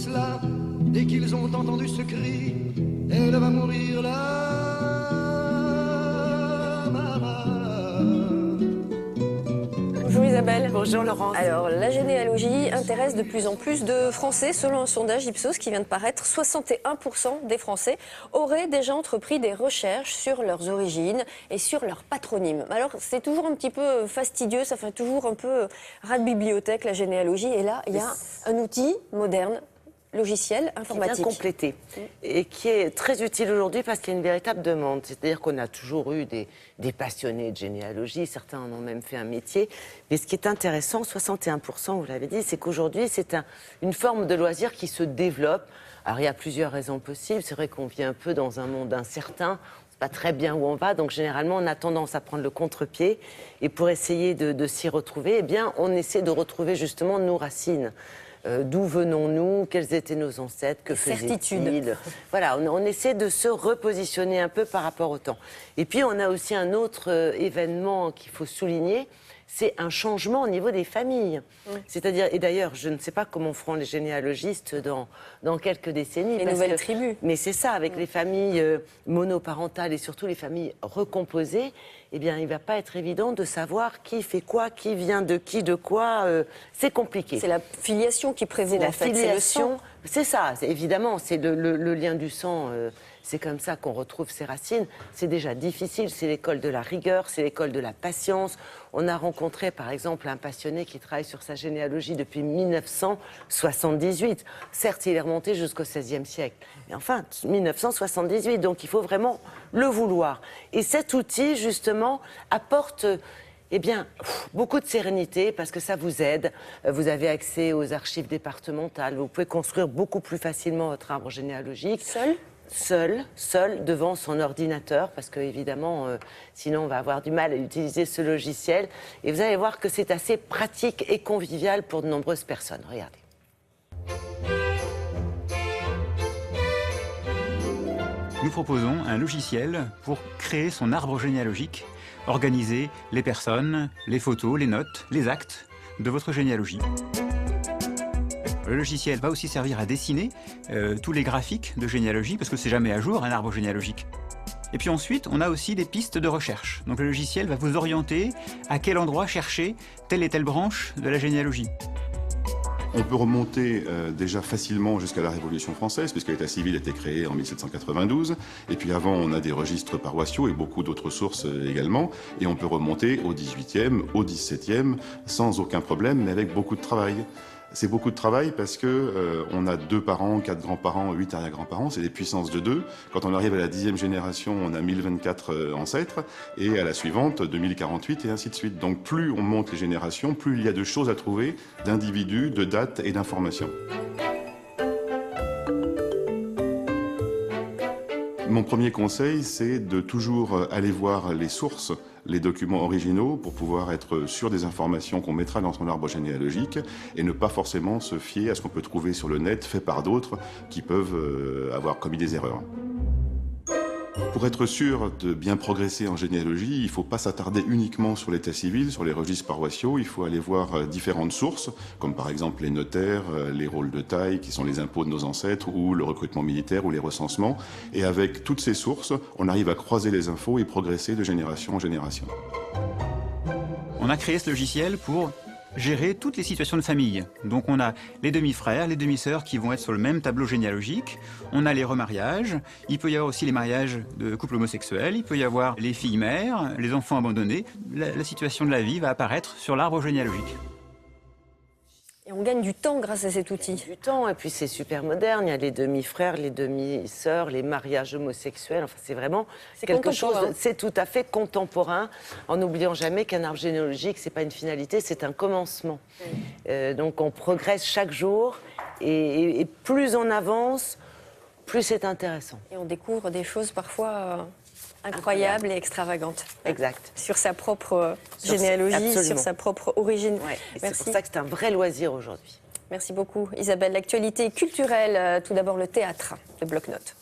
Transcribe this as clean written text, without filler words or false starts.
cela, dès qu'ils ont entendu ce cri, elle va mourir là, maman. Bonjour Isabelle. Bonjour Laurence. Alors, la généalogie intéresse de plus en plus de Français. Selon un sondage Ipsos qui vient de paraître, 61% des Français auraient déjà entrepris des recherches sur leurs origines et sur leur patronyme. Alors, c'est toujours un petit peu fastidieux, ça fait toujours un peu rat de bibliothèque, la généalogie. Et là, il y a un outil moderne, logiciel informatique. Qui vient compléter et qui est très utile aujourd'hui parce qu'il y a une véritable demande. C'est-à-dire qu'on a toujours eu des passionnés de généalogie, certains en ont même fait un métier. Mais ce qui est intéressant, 61%, vous l'avez dit, c'est qu'aujourd'hui, c'est une forme de loisir qui se développe. Alors, il y a plusieurs raisons possibles. C'est vrai qu'on vit un peu dans un monde incertain. On ne sait pas très bien où on va. Donc, généralement, on a tendance à prendre le contre-pied. Et pour essayer de s'y retrouver, eh bien, on essaie de retrouver justement nos racines. D'où venons-nous, quels étaient nos ancêtres, que faisaient-ils. Voilà, on essaie de se repositionner un peu par rapport au temps. Et puis on a aussi un autre événement qu'il faut souligner, c'est un changement au niveau des familles. Oui. C'est-à-dire, et d'ailleurs, je ne sais pas comment feront les généalogistes dans quelques décennies. Les nouvelles tribus. Mais c'est ça, avec les familles monoparentales et surtout les familles recomposées, eh bien, il ne va pas être évident de savoir qui fait quoi, qui vient de qui, de quoi. C'est compliqué. C'est la filiation qui prévaut, en fait. C'est filiation, c'est ça, évidemment, c'est le lien du sang. C'est comme ça qu'on retrouve ses racines. C'est déjà difficile, c'est l'école de la rigueur, c'est l'école de la patience. On a rencontré, par exemple, un passionné qui travaille sur sa généalogie depuis 1978. Certes, il est remonté jusqu'au XVIe siècle. Mais enfin, 1978, donc il faut vraiment le vouloir. Et cet outil, justement, apporte... Eh bien, beaucoup de sérénité parce que ça vous aide. Vous avez accès aux archives départementales. Vous pouvez construire beaucoup plus facilement votre arbre généalogique. Seul, devant son ordinateur, parce que évidemment, sinon on va avoir du mal à utiliser ce logiciel. Et vous allez voir que c'est assez pratique et convivial pour de nombreuses personnes. Regardez. Nous proposons un logiciel pour créer son arbre généalogique, organiser les personnes, les photos, les notes, les actes de votre généalogie. Le logiciel va aussi servir à dessiner tous les graphiques de généalogie, parce que c'est jamais à jour un arbre généalogique. Et puis ensuite, on a aussi des pistes de recherche. Donc le logiciel va vous orienter à quel endroit chercher telle et telle branche de la généalogie. On peut remonter déjà facilement jusqu'à la Révolution française, puisque l'état civil a été créé en 1792. Et puis avant, on a des registres paroissiaux et beaucoup d'autres sources également. Et on peut remonter au XVIIIe, au XVIIe, sans aucun problème, mais avec beaucoup de travail. C'est beaucoup de travail parce que on a 2 parents, 4 grands-parents, 8 arrière-grands-parents, c'est des puissances de 2. Quand on arrive à la 10e génération, on a 1024 ancêtres, et à la suivante, 2048, et ainsi de suite. Donc plus on monte les générations, plus il y a de choses à trouver, d'individus, de dates et d'informations. Mon premier conseil, c'est de toujours aller voir les sources, les documents originaux pour pouvoir être sûr des informations qu'on mettra dans son arbre généalogique et ne pas forcément se fier à ce qu'on peut trouver sur le net fait par d'autres qui peuvent avoir commis des erreurs. Pour être sûr de bien progresser en généalogie, il ne faut pas s'attarder uniquement sur l'état civil, sur les registres paroissiaux. Il faut aller voir différentes sources, comme par exemple les notaires, les rôles de taille, qui sont les impôts de nos ancêtres, ou le recrutement militaire, ou les recensements. Et avec toutes ces sources, on arrive à croiser les infos et progresser de génération en génération. On a créé ce logiciel pour gérer toutes les situations de famille. Donc on a les demi-frères, les demi-sœurs qui vont être sur le même tableau généalogique. On a les remariages. Il peut y avoir aussi les mariages de couples homosexuels. Il peut y avoir les filles-mères, les enfants abandonnés. La situation de la vie va apparaître sur l'arbre généalogique. Et on gagne du temps grâce à cet outil. Du temps, et puis c'est super moderne. Il y a les demi-frères, les demi-sœurs, les mariages homosexuels. Enfin, c'est vraiment quelque chose. C'est tout à fait contemporain, en n'oubliant jamais qu'un arbre généalogique, c'est pas une finalité, c'est un commencement. Donc on progresse chaque jour, et plus on avance, plus c'est intéressant. Et on découvre des choses parfois incroyables et extravagantes. Exact. Sur sa propre généalogie, sur sa propre origine. Ouais, c'est pour ça que c'est un vrai loisir aujourd'hui. Merci beaucoup Isabelle. L'actualité culturelle, tout d'abord le théâtre de Bloc-Notes.